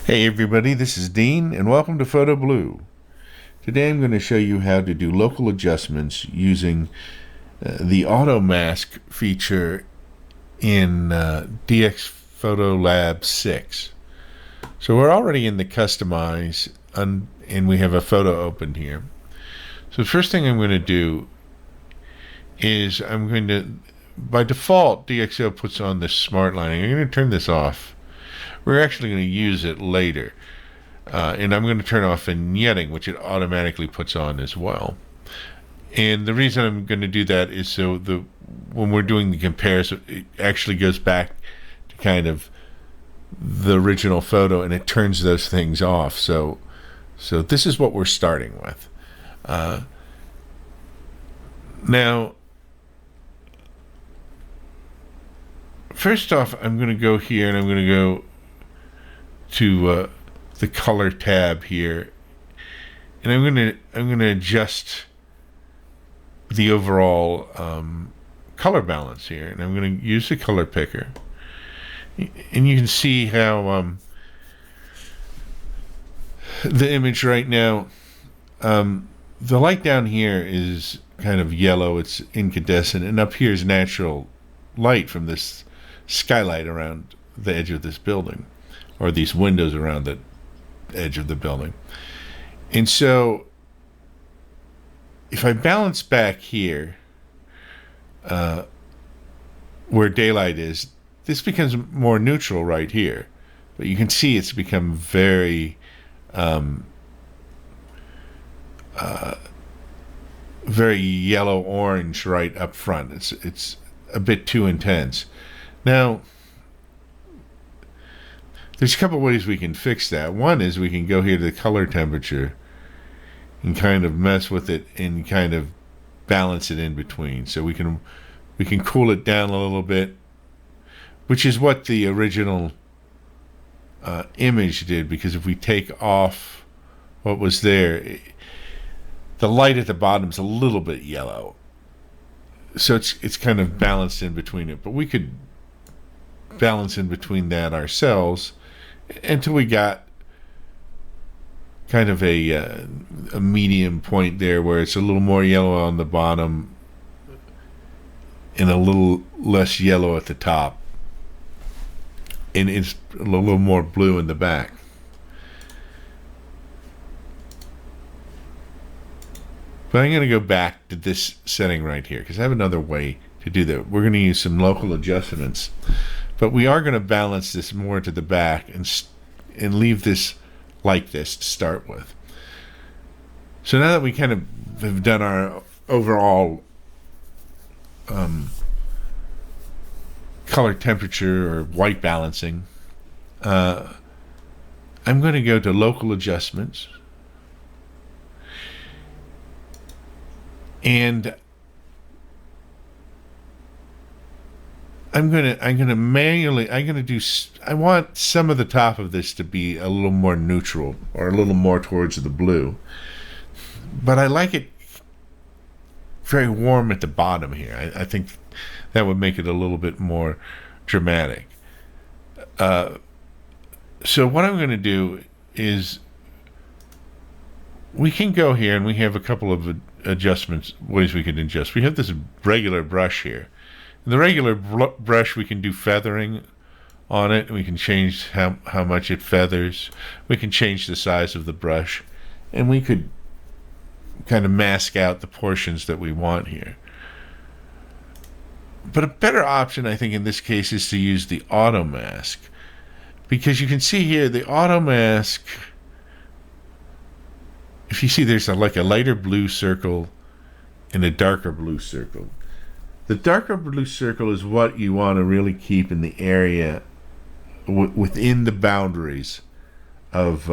Hey everybody, this is Dean and welcome to Photo Blue. Today I'm going to show you how to do local adjustments using the Automask feature in DxO PhotoLab 6. So we're already in the Customize and we have a photo open here. So the first thing I'm going to do is by default DxO puts on this smart lining. I'm going to turn this off. We're actually going to use it later. And I'm going to turn off vignetting, which it automatically puts on as well. And the reason I'm going to do that is so when we're doing the comparison, it actually goes back to kind of the original photo and it turns those things off. So this is what we're starting with. Now, first off, I'm going to go here and I'm going to go to the color tab here, and I'm going to adjust the overall color balance here, and I'm going to use the color picker, and you can see how the image right now, the light down here is kind of yellow, it's incandescent, and up here is natural light from this skylight around the edge of this building, or these windows around the edge of the building. And so if I balance back here where daylight is, this becomes more neutral right here, but you can see it's become very very yellow orange right up front. It's a bit too intense. Now there's a couple ways we can fix that. One is we can go here to the color temperature and kind of mess with it and kind of balance it in between. So we can cool it down a little bit, which is what the original image did, because if we take off what was there, the light at the bottom is a little bit yellow. So it's kind of balanced in between it. But we could balance in between that ourselves until we got kind of a medium point there where it's a little more yellow on the bottom and a little less yellow at the top, and it's a little more blue in the back. But I'm going to go back to this setting right here because I have another way to do that. We're going to use some local adjustments, but we are going to balance this more to the back and leave this like this to start with. So now that we kind of have done our overall color temperature or white balancing, I'm going to go to local adjustments, and I'm gonna do. I want some of the top of this to be a little more neutral or a little more towards the blue, but I like it very warm at the bottom here. I think that would make it a little bit more dramatic. So what I'm going to do is we can go here and we have a couple of ways we can adjust. We have this regular brush here. In the regular brush, we can do feathering on it. We can change how much it feathers. We can change the size of the brush. And we could kind of mask out the portions that we want here. But a better option, I think, in this case is to use the Automask. Because you can see here, the Automask, if you see there's like a lighter blue circle and a darker blue circle. The darker blue circle is what you want to really keep in the area within the boundaries of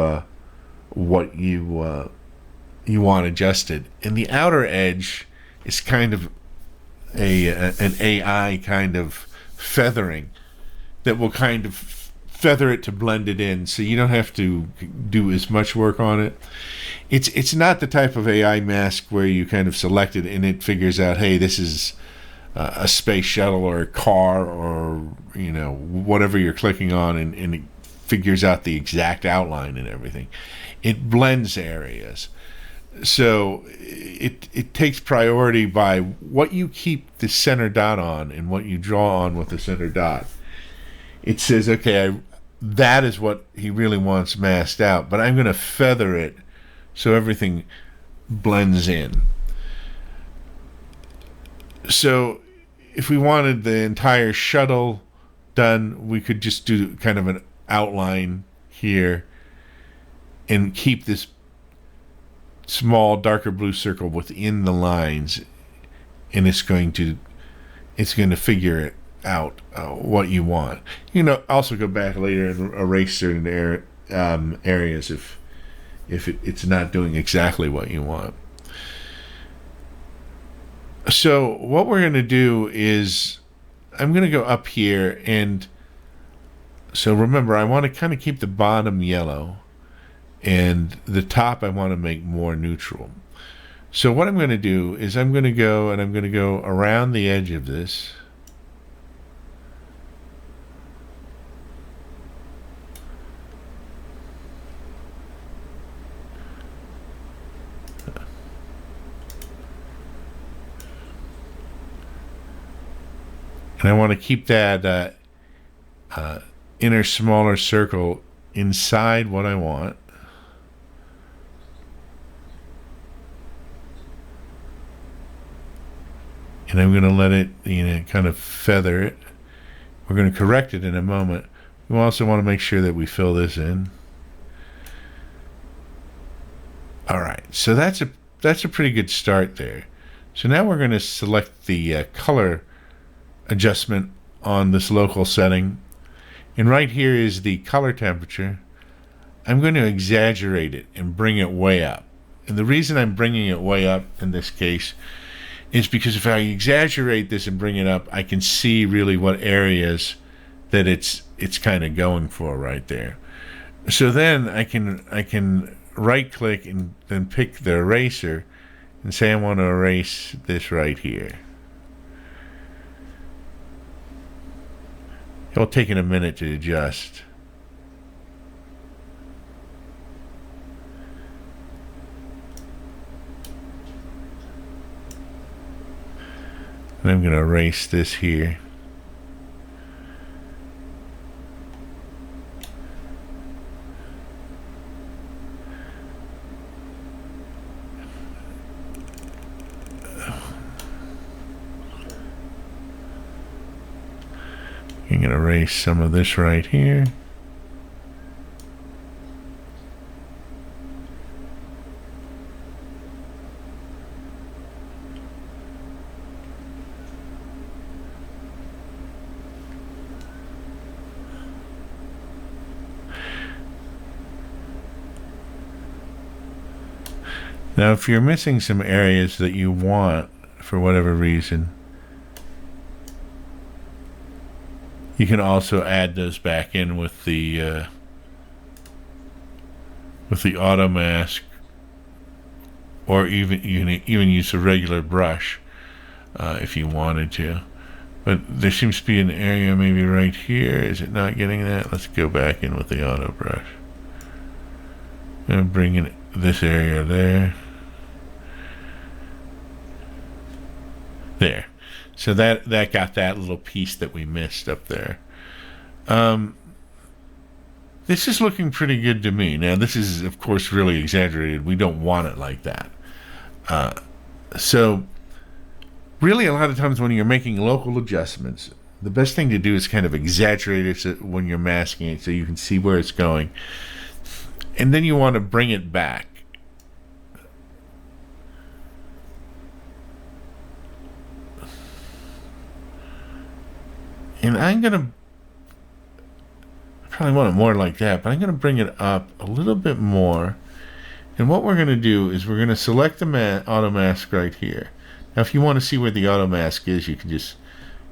what you want adjusted. And the outer edge is kind of an AI kind of feathering that will kind of feather it to blend it in, so you don't have to do as much work on it. It's not the type of AI mask where you kind of select it and it figures out, hey, this is a space shuttle or a car or whatever you're clicking on, and it figures out the exact outline and everything. It blends areas. So it takes priority by what you keep the center dot on and what you draw on with the center dot. It says, okay, that is what he really wants masked out, but I'm going to feather it so everything blends in. So if we wanted the entire shuttle done, we could just do kind of an outline here and keep this small darker blue circle within the lines, and it's going to figure it out what you want. You know, also go back later and erase certain areas if it's not doing exactly what you want. So what we're going to do is I'm going to go up here, and so remember, I want to kind of keep the bottom yellow and the top I want to make more neutral. So what I'm going to do is I'm going to go around the edge of this. And I want to keep that inner smaller circle inside what I want. And I'm going to let it, kind of feather it. We're going to correct it in a moment. We also want to make sure that we fill this in. All right, so that's a pretty good start there. So now we're going to select the color adjustment on this local setting, and right here is the color temperature. I'm going to exaggerate it and bring it way up, and the reason I'm bringing it way up in this case is because if I exaggerate this and bring it up, I can see really what areas that it's kind of going for right there. So then I can right click and then pick the eraser and say I want to erase this right here. It'll take it a minute to adjust. And I'm going to erase this here. I'm going to erase some of this right here. Now, if you're missing some areas that you want for whatever reason, you can also add those back in with the Automask, or even use a regular brush if you wanted to. But there seems to be an area maybe right here. Is it not getting that? Let's go back in with the auto brush. And bring in this area there. There. So that got that little piece that we missed up there. This is looking pretty good to me. Now, this is, of course, really exaggerated. We don't want it like that. So, really, a lot of times when you're making local adjustments, the best thing to do is kind of exaggerate it when you're masking it so you can see where it's going. And then you want to bring it back. And I'm going to probably want it more like that, but I'm going to bring it up a little bit more. And what we're going to do is we're going to select the Automask right here. Now, if you want to see where the Automask is, you can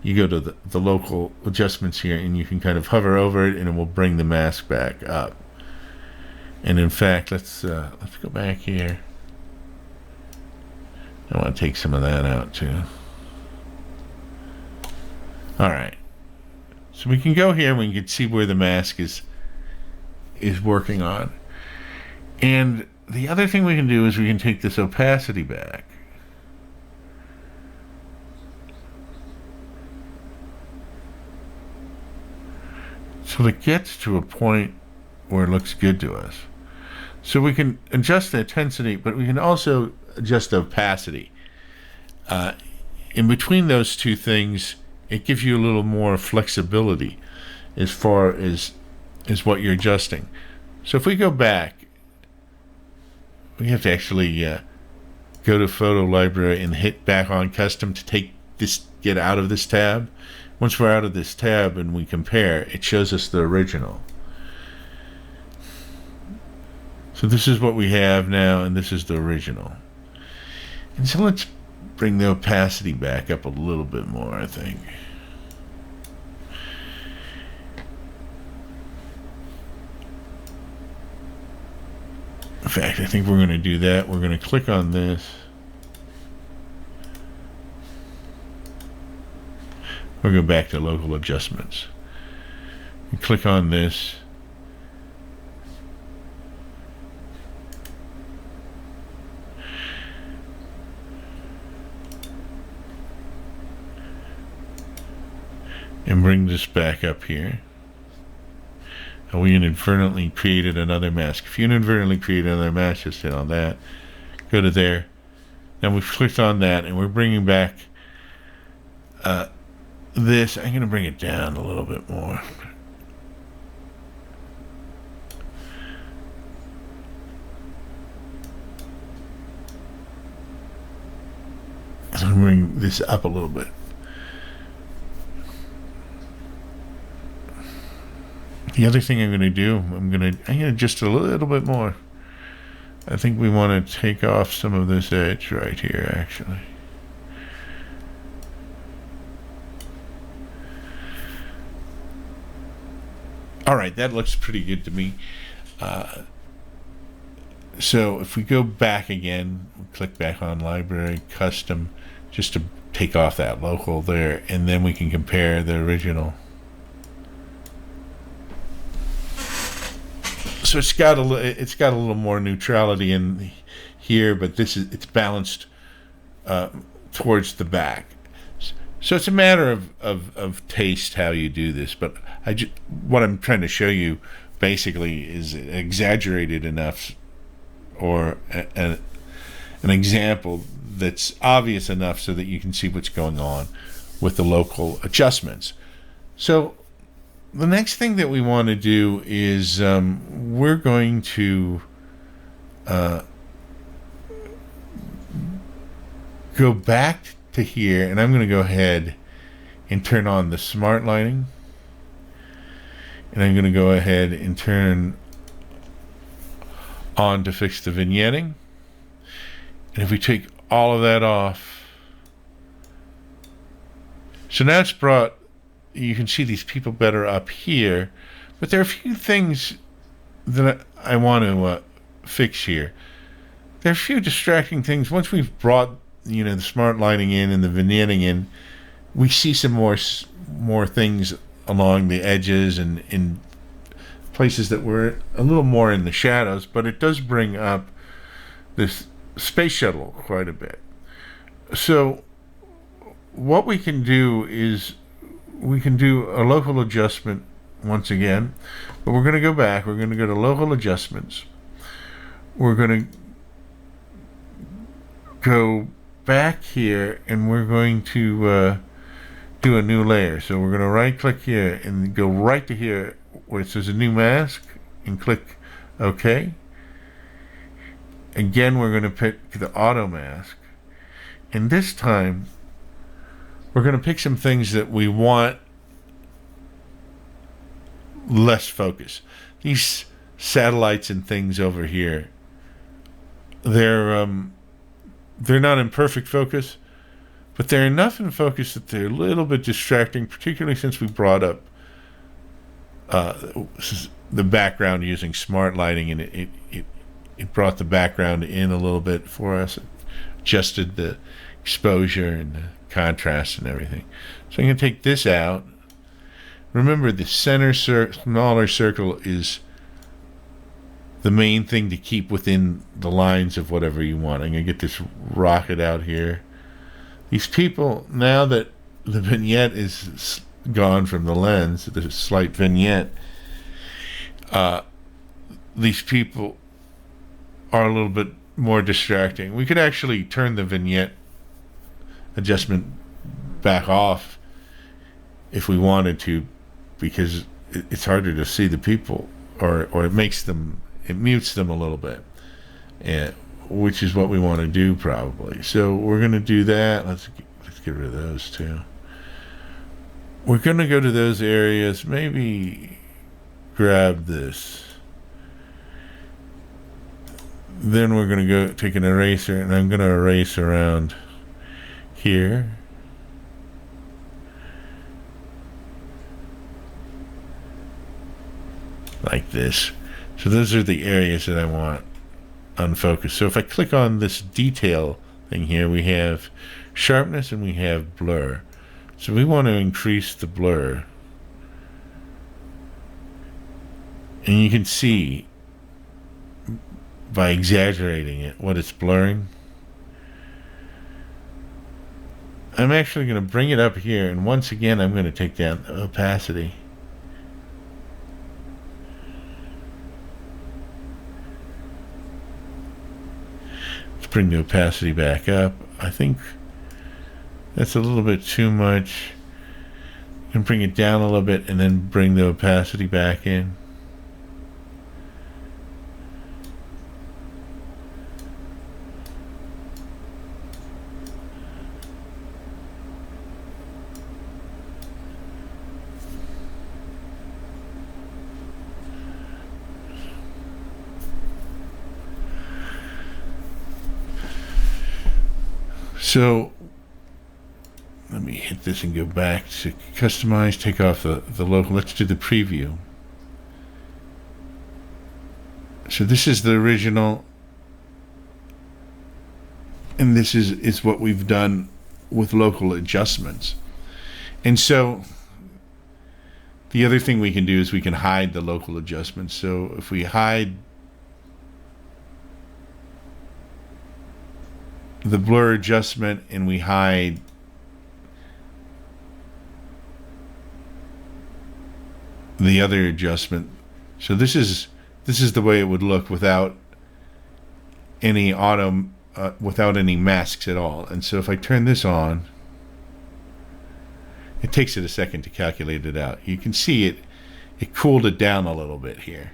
you go to the local adjustments here, and you can kind of hover over it, and it will bring the mask back up. And in fact, let's go back here. I want to take some of that out too. All right. So we can go here and we can see where the mask is is working on. And the other thing we can do is we can take this opacity back. So it gets to a point where it looks good to us. So we can adjust the intensity, but we can also adjust the opacity. In between those two things, it gives you a little more flexibility as far as what you're adjusting. So if we go back, we have to actually go to Photo Library and hit back on Custom to get out of this tab. Once we're out of this tab and we compare, it shows us the original. So this is what we have now, and this is the original. And so let's bring the opacity back up a little bit more, I think. In fact, I think we're going to do that. We're going to click on this. We'll go back to local adjustments. And click on this. And bring this back up here. And we inadvertently created another mask. If you inadvertently create another mask, just hit on that. Go to there. Now we've clicked on that, and we're bringing back this. I'm going to bring it down a little bit more. I'm going to bring this up a little bit. The other thing I'm going to do, I'm going to adjust a little bit more. I think we want to take off some of this edge right here, actually. All right, that looks pretty good to me. So if we go back again, click back on Library, Custom, just to take off that local there, and then we can compare the original. So it's got a little more neutrality in here, but it's balanced towards the back. So it's a matter of taste how you do this. But what I'm trying to show you basically is exaggerated enough, or an example that's obvious enough so that you can see what's going on with the local adjustments. So the next thing that we want to do is we're going to go back to here, and I'm going to go ahead and turn on the smart lighting, and I'm going to go ahead and turn on to fix the vignetting. And if we take all of that off, so now it's brought, you can see these people better up here, but there are a few things that I want to fix here. There are a few distracting things. Once we've brought the smart lighting in and the vignetting in, we see some more things along the edges and in places that were a little more in the shadows, but it does bring up this space shuttle quite a bit. So what we can do is we can do a local adjustment once again, but we're going to go back. We're going to go to local adjustments. We're going to go back here, and we're going to do a new layer. So we're going to right click here and go right to here where it says a new mask and click OK. Again, we're going to pick the Automask, and this time we're going to pick some things that we want less focus. These satellites and things over here, they're not in perfect focus, but they're enough in focus that they're a little bit distracting, particularly since we brought up the background using smart lighting, and it brought the background in a little bit for us, adjusted the exposure and the contrast and everything. So I'm going to take this out. Remember, the center smaller circle is the main thing to keep within the lines of whatever you want. I'm going to get this rocket out here. These people, now that the vignette is gone from the lens, the slight vignette, these people are a little bit more distracting. We could actually turn the vignette adjustment back off if we wanted to, because it's harder to see the people, or it mutes them a little bit, and which is what we want to do probably. So we're going to do that. Let's get rid of those too. We're going to go to those areas, maybe grab this. Then we're going to go take an eraser, and I'm going to erase around here. Like this. So those are the areas that I want unfocused. So if I click on this detail thing here, we have sharpness and we have blur. So we want to increase the blur. And you can see by exaggerating it what it's blurring. I'm actually going to bring it up here, and once again I'm going to take down the opacity. Let's bring the opacity back up. I think that's a little bit too much. You can bring it down a little bit and then bring the opacity back in. So let me hit this and go back to customize, take off the local. Let's do the preview. So this is the original, and this is what we've done with local adjustments. And so the other thing we can do is we can hide the local adjustments. So if we hide the blur adjustment and we hide the other adjustment, so this is the way it would look without any without any masks at all. And so if I turn this on, it takes it a second to calculate it out. You can see it cooled it down a little bit here.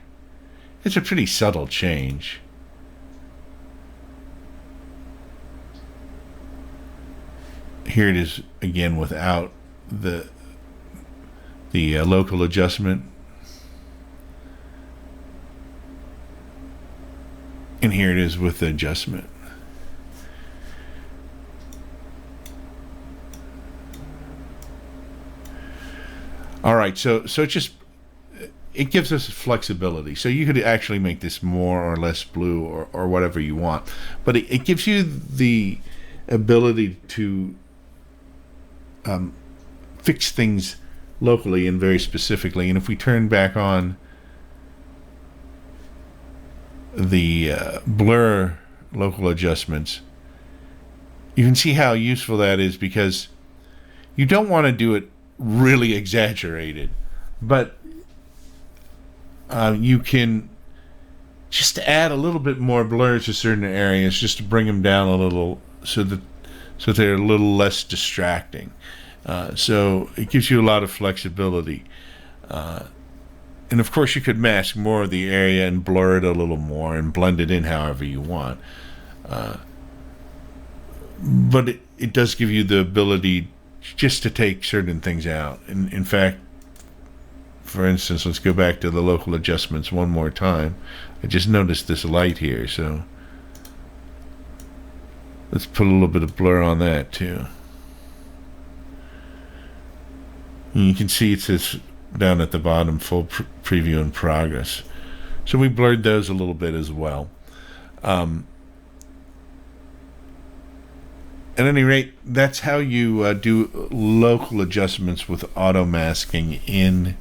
It's a pretty subtle change. Here it is again without the local adjustment, and here it is with the adjustment. All right, so it gives us flexibility. So you could actually make this more or less blue or whatever you want, but it gives you the ability to fix things locally and very specifically. And if we turn back on the blur local adjustments, you can see how useful that is, because you don't want to do it really exaggerated, but you can just add a little bit more blur to certain areas just to bring them down a little, so they're a little less distracting. So it gives you a lot of flexibility. And of course you could mask more of the area and blur it a little more and blend it in however you want. But it does give you the ability just to take certain things out. In fact, for instance, let's go back to the local adjustments one more time. I just noticed this light here, so let's put a little bit of blur on that too. And you can see it says down at the bottom, full preview in progress. So we blurred those a little bit as well. At any rate, that's how you do local adjustments with auto masking in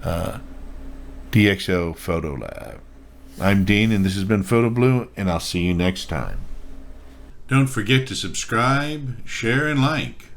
DxO PhotoLab. I'm Dean, and this has been PhotoBlue, and I'll see you next time. Don't forget to subscribe, share, and like.